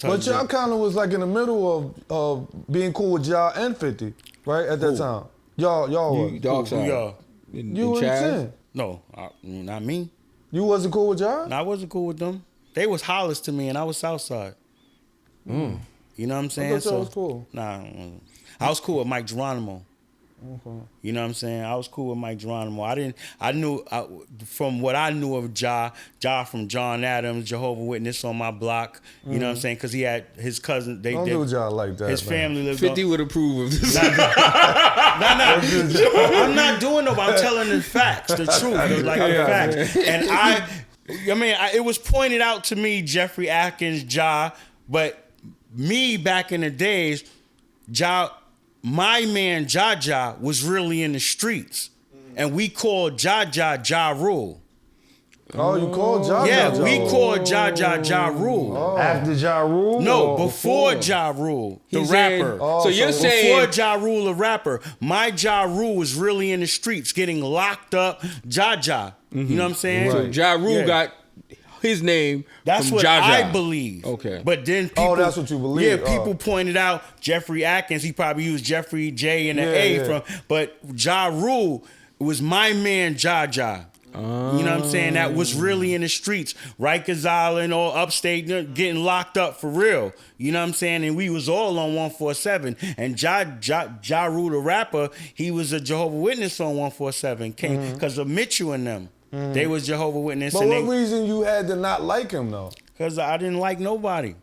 But y'all kind of was like in the middle of being cool with Ja and 50, right? At that time. Y'all was. Darcsyde. y'all? You and Cent. No, not me. You wasn't cool with Ja? No, I wasn't cool with them. They was hollers to me, and I was Southside. You know what I'm saying? I thought y'all was cool. Nah, I was cool with Mike Geronimo. Okay. You know what I'm saying? I was cool with Mike Geronimo. From what I knew of Ja from John Adams, Jehovah Witness on my block. You know what I'm saying? Because he had his cousin. Don't do Ja like that. His family lived 50 would approve of this. I'm not doing no, but I'm telling the facts, the truth, the facts. And it was pointed out to me, Jeffrey Atkins, Ja, but me back in the days, my man Ja was really in the streets, and we called Ja Rule. Oh, you called Ja? Yeah, we called Ja Rule. Oh. After Ja Rule? No, before Ja Rule, the rapper. So you're saying before Ja Rule, the rapper, my Ja Rule was really in the streets, getting locked up. Ja. You know what I'm saying? So Ja Rule got his name. That's from what Ja. I believe. Okay. But then people, that's what you believe. Yeah, people pointed out Jeffrey Atkins. He probably used Jeffrey J and an A from. But Ja Rule was my man Ja. You know what I'm saying? That was really in the streets, Rikers Island or upstate, getting locked up for real. You know what I'm saying? And we was all on 147. And Ja Rule, the rapper, he was a Jehovah Witness on 147. Came because of Mitchell and them. They was Jehovah Witness. But what reason you had to not like him though? Because I didn't like nobody.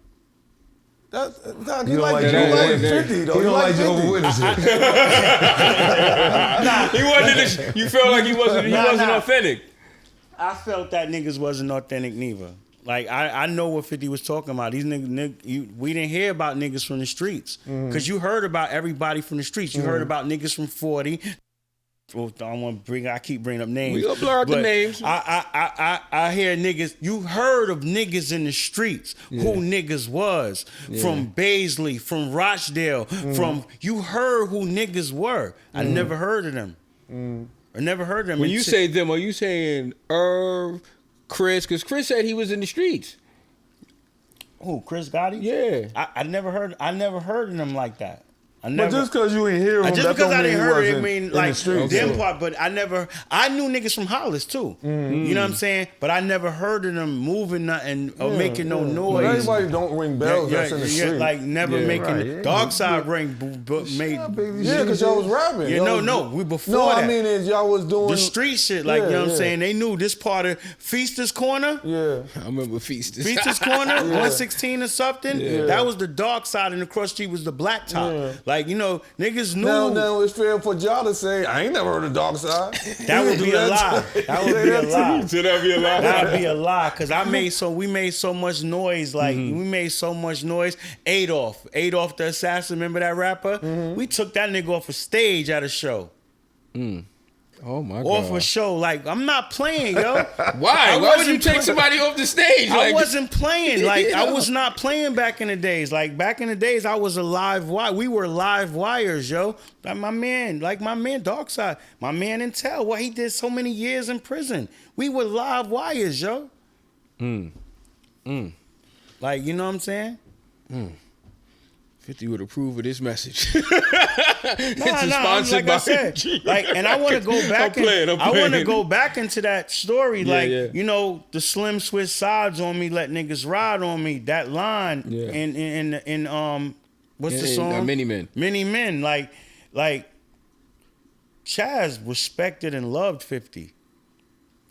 You like 50 though. You don't like Jehovah Witnesses. he wasn't. You felt like he wasn't authentic. I felt that niggas wasn't authentic neither. Like I know what 50 was talking about. These niggas, we didn't hear about niggas from the streets because you heard about everybody from the streets. You heard about niggas from 40. I keep bringing up names. We gonna blur out the names. I hear niggas. You heard of niggas in the streets. Who niggas was from Baisley, from Rochdale, from you heard who niggas were. I never heard of them. I never heard of them. When you say them, are you saying Irv, Chris? Because Chris said he was in the streets. Who? Chris Gotti? Yeah. I never heard of them like that. But just because you ain't hear him, just because I didn't hear it, I mean, like the them part. But I knew niggas from Hollis too. You know what I'm saying? But I never heard of them moving nothing or making no noise. But everybody don't ring bells. That's in the street. Like never making Darcsyde ring. Because y'all was rapping. Yeah, we before no, that. I mean is y'all was doing the street shit. Like you know what I'm saying? They knew this part of Feaster's Corner. Yeah, I remember Feaster's Corner, 116 or something. Yeah. That was the dark side, and the cross street was the black top. Yeah. Like niggas knew. Now it's fair for y'all to say, I ain't never heard of Darcsyde. That would be a lie. That would be a lie. So that'd be a lie. That'd be a lie. Cause we made so much noise. Like we made so much noise. Adolf the assassin. Remember that rapper? We took that nigga off a stage at a show. Oh my God. Off a show. Like, I'm not playing, yo. Why? Why would you take somebody off the stage? I wasn't playing. Like, I was not playing back in the days. Like, back in the days, I was a live wire. We were live wires, yo. Like my man Darcsyde, my man Intel. Well, he did so many years in prison. We were live wires, yo. Like, you know what I'm saying? 50 would approve of this message. Like I said, like, and I want to go back. I want to go back into that story, the Slim Swiss sides on me, let niggas ride on me. That line in what's the song? Many Men. Many Men. Like Chazz respected and loved 50.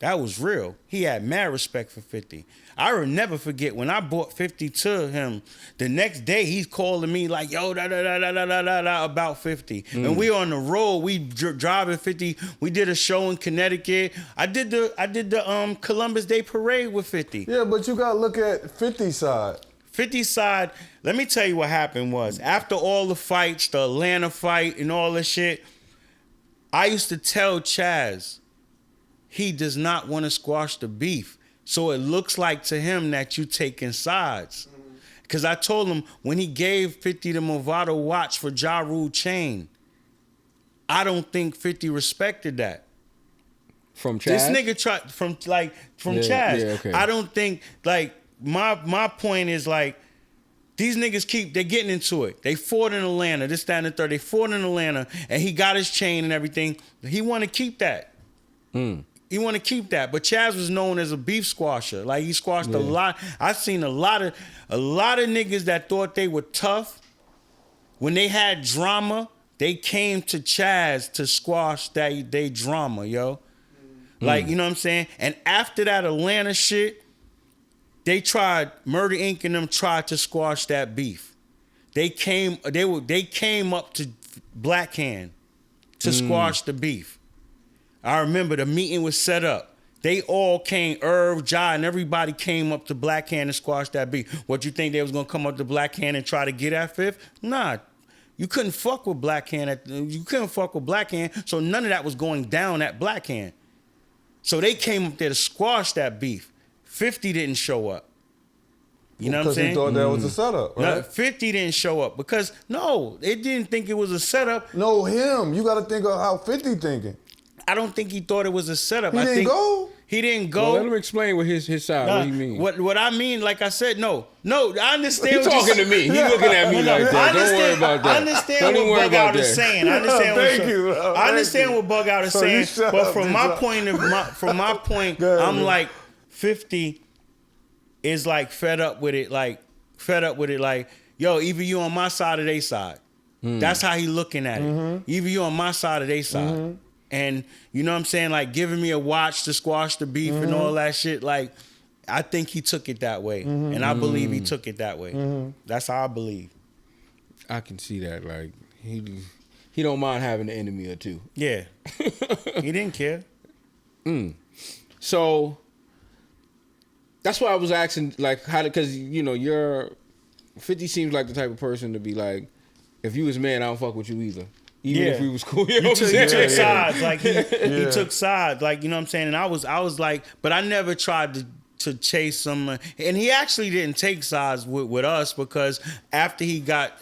That was real. He had mad respect for 50. I will never forget when I bought 50 to him. The next day he's calling me like, yo, about 50. And we on the road. We driving 50. We did a show in Connecticut. I did the Columbus Day Parade with 50. Yeah, but you gotta look at 50's side. 50's side. Let me tell you what happened was after all the fights, the Atlanta fight and all this shit, I used to tell Chazz, he does not want to squash the beef. So it looks like to him that you taking sides. Because I told him when he gave 50 the Movado watch for Ja Rule chain, I don't think 50 respected that. From Chazz? This nigga tried from Chazz. Yeah, okay. I don't think, like, my point is like, these niggas they're getting into it. They fought in Atlanta, this, that, and the third. They fought in Atlanta, and he got his chain and everything. He want to keep that. He want to keep that. But Chazz was known as a beef squasher. Like, he squashed a lot. I've seen a lot of niggas that thought they were tough. When they had drama, they came to Chazz to squash they drama, yo. Like, you know what I'm saying? And after that Atlanta shit, they tried, Murder Inc. and them tried to squash that beef. They came up to Black Hand to squash the beef. I remember the meeting was set up. They all came, Irv, Ja, and everybody came up to Black Hand and squash that beef. What, you think they was gonna come up to Black Hand and try to get at Fifth? Nah. You couldn't fuck with Black Hand. So none of that was going down at Black Hand. So they came up there to squash that beef. 50 didn't show up. You know what I'm saying? Because he thought that was a setup, right? No, 50 didn't show up because, no, they didn't think it was a setup. No, him. You got to think of how 50 thinking. I don't think he thought it was a setup. He didn't go? He didn't go. Well, let him explain what his side, what he mean. What I mean, like I said, no, I understand. He's talking to me. He looking at me like that. Don't worry about that. I understand what Bug Out is saying. I understand what Bug Out is saying. But from my point, I'm like, 50 is like fed up with it. Like, yo, either you on my side or they side. That's how he looking at it. Either you on my side or they side. And you know what I'm saying? Like, giving me a watch to squash the beef and all that shit. Like, I think he took it that way. And I believe he took it that way. That's how I believe. I can see that. Like, he don't mind having an enemy or two. Yeah. He didn't care. So that's why I was asking, like, how because you know, you're 50 seems like the type of person to be like, if you was man, I don't fuck with you either. Even if we was cool. You know what I'm saying? He took sides. Like, he took sides. Like, you know what I'm saying? And I was like, but I never tried to chase him. And he actually didn't take sides with us because after he got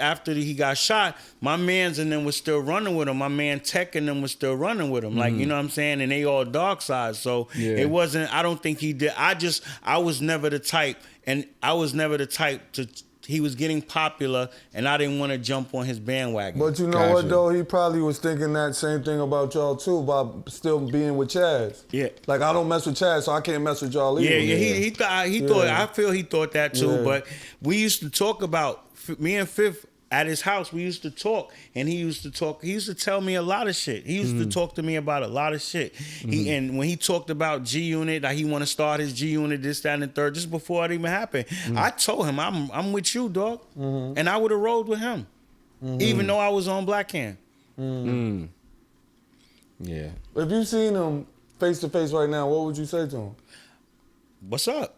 shot, my mans and them was still running with him. My man Tech and them was still running with him. Like, you know what I'm saying? And they all Darcsyde. So it wasn't, I don't think he did. I was never the type, and I was never the type to, he was getting popular, and I didn't want to jump on his bandwagon. But you know what, though? He probably was thinking that same thing about y'all, too, about still being with Chazz. Yeah. Like, I don't mess with Chazz, so I can't mess with y'all either. He thought, I feel he thought that, too. But we used to talk about, me and Fifth, at his house, we used to talk, and he used to tell me a lot of shit. He used to talk to me about a lot of shit. And when he talked about G-Unit, that he want to start his G-Unit, this, that, and the third, just before it even happened, I told him, I'm with you, dog. And I would have rolled with him, even though I was on Black Hand. Yeah. If you seen him face to face right now, what would you say to him? What's up?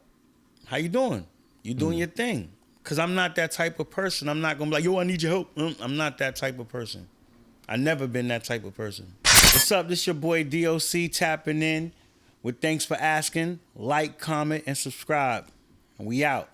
How you doing? You doing your thing? Because I'm not that type of person. I'm not going to be like, yo, I need your help. I'm not that type of person. I never been that type of person. What's up? This your boy DOC tapping in with thanks for asking. Like, comment, and subscribe. And we out.